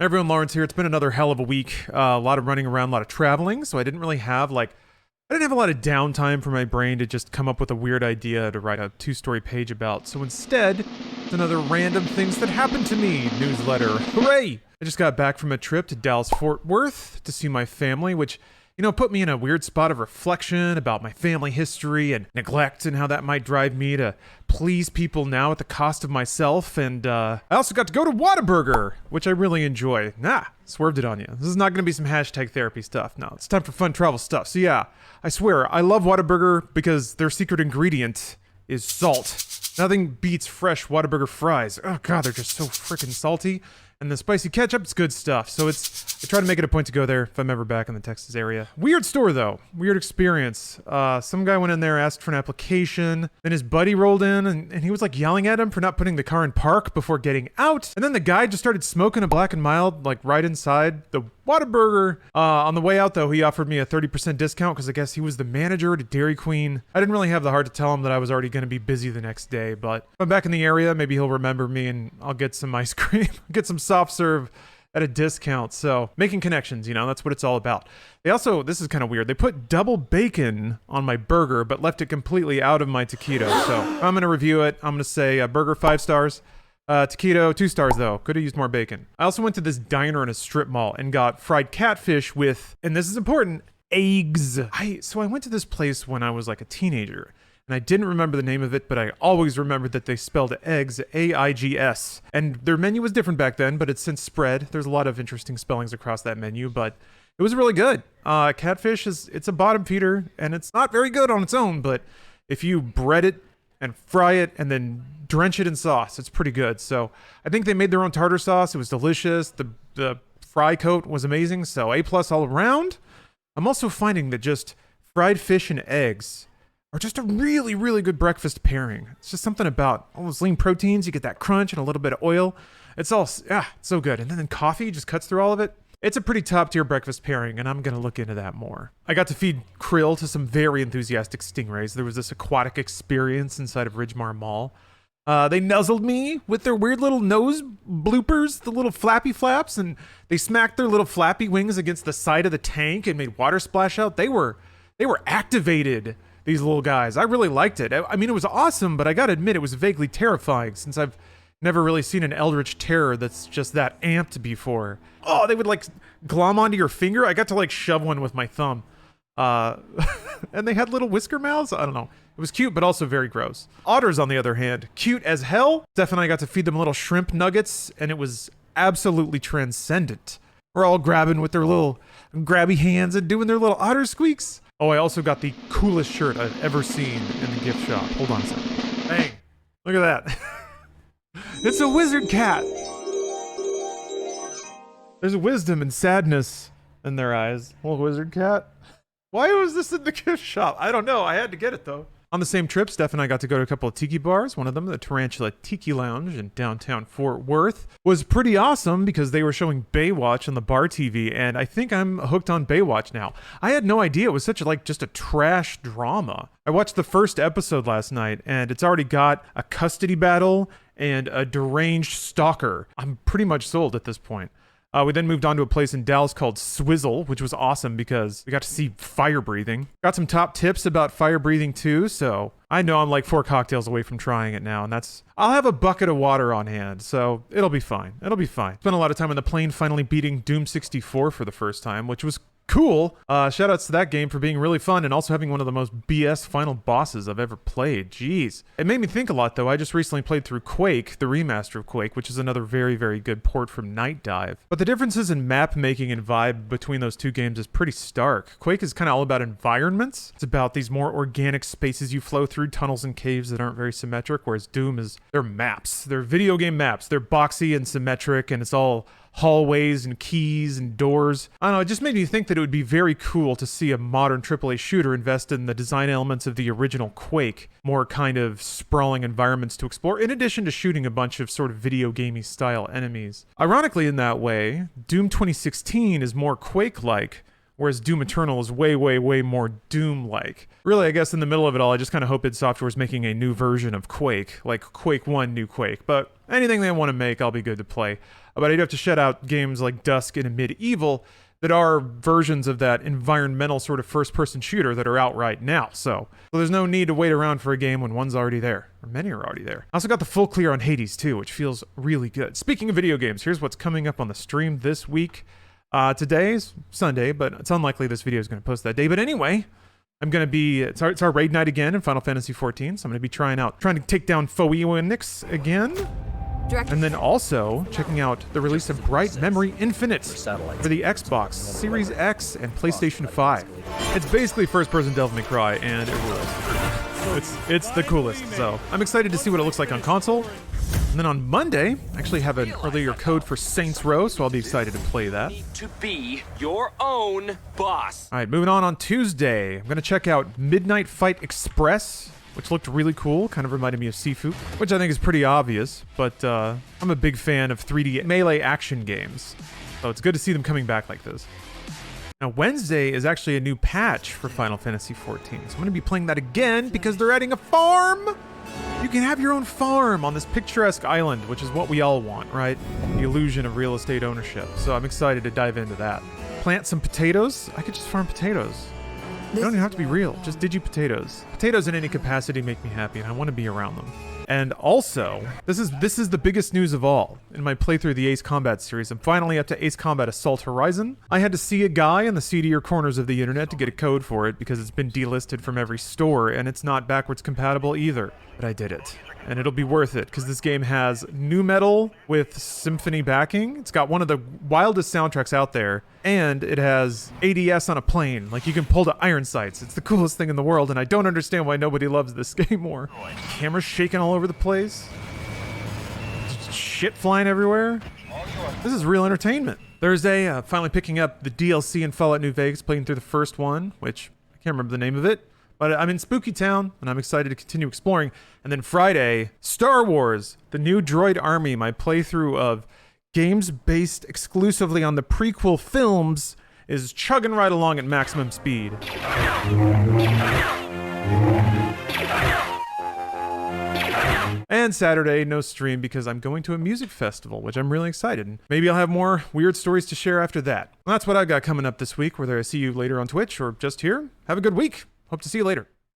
Everyone, Lawrence here. It's been another hell of a week. A lot of running around, a lot of traveling, so I didn't really have I didn't have a lot of downtime for my brain to just come up with a weird idea to write a 2-story page about. So instead, it's another random things that happened to me newsletter. Hooray! I just got back from a trip to Dallas-Fort Worth to see my family, which, put me in a weird spot of reflection about my family history and neglect and how that might drive me to please people now at the cost of myself. And I also got to go to Whataburger, which I really enjoy. Swerved it on you. This is not going to be some hashtag therapy stuff. No, it's time for fun travel stuff. So yeah, I swear, I love Whataburger because their secret ingredient is salt. Nothing beats fresh Whataburger fries. Oh god, they're just so freaking salty. And the spicy ketchup, it's good stuff. So I try to make it a point to go there if I'm ever back in the Texas area. Weird store though. Weird experience. Some guy went in there, asked for an application. Then his buddy rolled in and he was like yelling at him for not putting the car in park before getting out. And then the guy just started smoking a Black and Mild like right inside the Whataburger. On the way out though, he offered me a 30% discount because I guess he was the manager at Dairy Queen. I didn't really have the heart to tell him that I was already going to be busy the next day, but if I'm back in the area, maybe he'll remember me and I'll get some ice cream, get some soft serve at a discount. So making connections, that's what it's all about. They also, this is kind of weird, they put double bacon on my burger but left it completely out of my taquito. So I'm going to review it. I'm going to say burger 5 stars. Taquito 2 stars though. Could have used more bacon. I also went to this diner in a strip mall and got fried catfish with, and this is important, eggs. So I went to this place when I was like a teenager and I didn't remember the name of it, but I always remembered that they spelled eggs A-I-G-S. And their menu was different back then, but it's since spread. There's a lot of interesting spellings across that menu, but it was really good. Catfish it's a bottom feeder and it's not very good on its own, but if you bread it and fry it and then drench it in sauce, it's pretty good. So I think they made their own tartar sauce. It was delicious. The fry coat was amazing. So A+ all around. I'm also finding that just fried fish and eggs are just a really, really good breakfast pairing. It's just something about all those lean proteins. You get that crunch and a little bit of oil. It's so good. And then coffee just cuts through all of it. It's a pretty top tier breakfast pairing, and I'm going to look into that more. I got to feed krill to some very enthusiastic stingrays. There was this aquatic experience inside of Ridgemar Mall. They nuzzled me with their weird little nose bloopers, the little flappy flaps, and they smacked their little flappy wings against the side of the tank and made water splash out. They were activated, these little guys. I really liked it. I mean, it was awesome, but I gotta admit it was vaguely terrifying since I've never really seen an eldritch terror that's just that amped before. Oh, they would glom onto your finger. I got to shove one with my thumb. And they had little whisker mouths. I don't know. It was cute, but also very gross. Otters, on the other hand, cute as hell. Steph and I got to feed them little shrimp nuggets, and it was absolutely transcendent. We're all grabbing with their little grabby hands and doing their little otter squeaks. Oh, I also got the coolest shirt I've ever seen in the gift shop. Hold on a second. Bang. Look at that. It's a wizard cat. There's wisdom and sadness in their eyes. Little wizard cat. Why was this in the gift shop? I don't know. I had to get it though. On the same trip, Steph and I got to go to a couple of tiki bars. One of them, the Tarantula Tiki Lounge in downtown Fort Worth, was pretty awesome because they were showing Baywatch on the bar TV, and I think I'm hooked on Baywatch now. I had no idea it was such just a trash drama. I watched the first episode last night, and it's already got a custody battle and a deranged stalker. I'm pretty much sold at this point. We then moved on to a place in Dallas called Swizzle, which was awesome because we got to see fire breathing. Got some top tips about fire breathing too, so I know I'm 4 cocktails away from trying it now, and I'll have a bucket of water on hand, so it'll be fine. Spent a lot of time on the plane finally beating Doom 64 for the first time, which was cool. Shout outs to that game for being really fun and also having one of the most BS final bosses I've ever played. Jeez. It made me think a lot though. I just recently played through Quake, the remaster of Quake, which is another very, very good port from Night Dive. But the differences in map making and vibe between those two games is pretty stark. Quake is kind of all about environments. It's about these more organic spaces you flow through, tunnels and caves that aren't very symmetric, whereas Doom they're maps. They're video game maps. They're boxy and symmetric, and it's all hallways and keys and doors. I don't know, it just made me think that it would be very cool to see a modern AAA shooter invest in the design elements of the original Quake, more kind of sprawling environments to explore, in addition to shooting a bunch of sort of video gamey style enemies. Ironically, in that way, Doom 2016 is more Quake-like, whereas Doom Eternal is way, way, way more Doom-like. Really, I guess in the middle of it all, I just kind of hope id Software is making a new version of Quake, like Quake 1 New Quake, but anything they want to make, I'll be good to play. But I do have to shut out games like Dusk and Medieval that are versions of that environmental sort of first-person shooter that are out right now. So there's no need to wait around for a game when one's already there, or many are already there. I also got the full clear on Hades too, which feels really good. Speaking of video games, here's what's coming up on the stream this week. Today's Sunday, but it's unlikely this video is going to post that day. But anyway, I'm going to be, it's our raid night again in Final Fantasy XIV, so I'm going to be trying to take down Phoenix again. And then also checking out the release of Bright Memory Infinite for the Xbox Series X and PlayStation 5. It's basically first-person Devil May Cry, and it rules. It's the coolest, so I'm excited to see what it looks like on console. And then on Monday, I actually have an earlier code for Saints Row, so I'll be excited to play that. To be your own boss. All right, moving on Tuesday, I'm going to check out Midnight Fight Express, which looked really cool, kind of reminded me of Sifu, which I think is pretty obvious, but I'm a big fan of 3D melee action games, so it's good to see them coming back like this. Now, Wednesday is actually a new patch for Final Fantasy XIV, so I'm going to be playing that again because they're adding a farm! You can have your own farm on this picturesque island, which is what we all want, right? The illusion of real estate ownership, so I'm excited to dive into that. Plant some potatoes? I could just farm potatoes. They don't even have to be real, just digi-potatoes. Potatoes in any capacity make me happy, and I want to be around them. And also, this is the biggest news of all. In my playthrough of the Ace Combat series, I'm finally up to Ace Combat Assault Horizon. I had to see a guy in the seedier corners of the internet to get a code for it because it's been delisted from every store, and it's not backwards compatible either. But I did it. And it'll be worth it, because this game has nu metal with symphony backing. It's got one of the wildest soundtracks out there, and it has ADS on a plane. Like, you can pull to iron sights. It's the coolest thing in the world, and I don't understand why nobody loves this game more. Camera's shaking all over the place. Shit flying everywhere. This is real entertainment. Thursday, finally picking up the DLC in Fallout New Vegas, playing through the first one, which I can't remember the name of it. But I'm in Spooky Town, and I'm excited to continue exploring. And then Friday, Star Wars, the new droid army, my playthrough of games based exclusively on the prequel films, is chugging right along at maximum speed. And Saturday, no stream because I'm going to a music festival, which I'm really excited. And maybe I'll have more weird stories to share after that. Well, that's what I've got coming up this week, whether I see you later on Twitch or just here. Have a good week. Hope to see you later.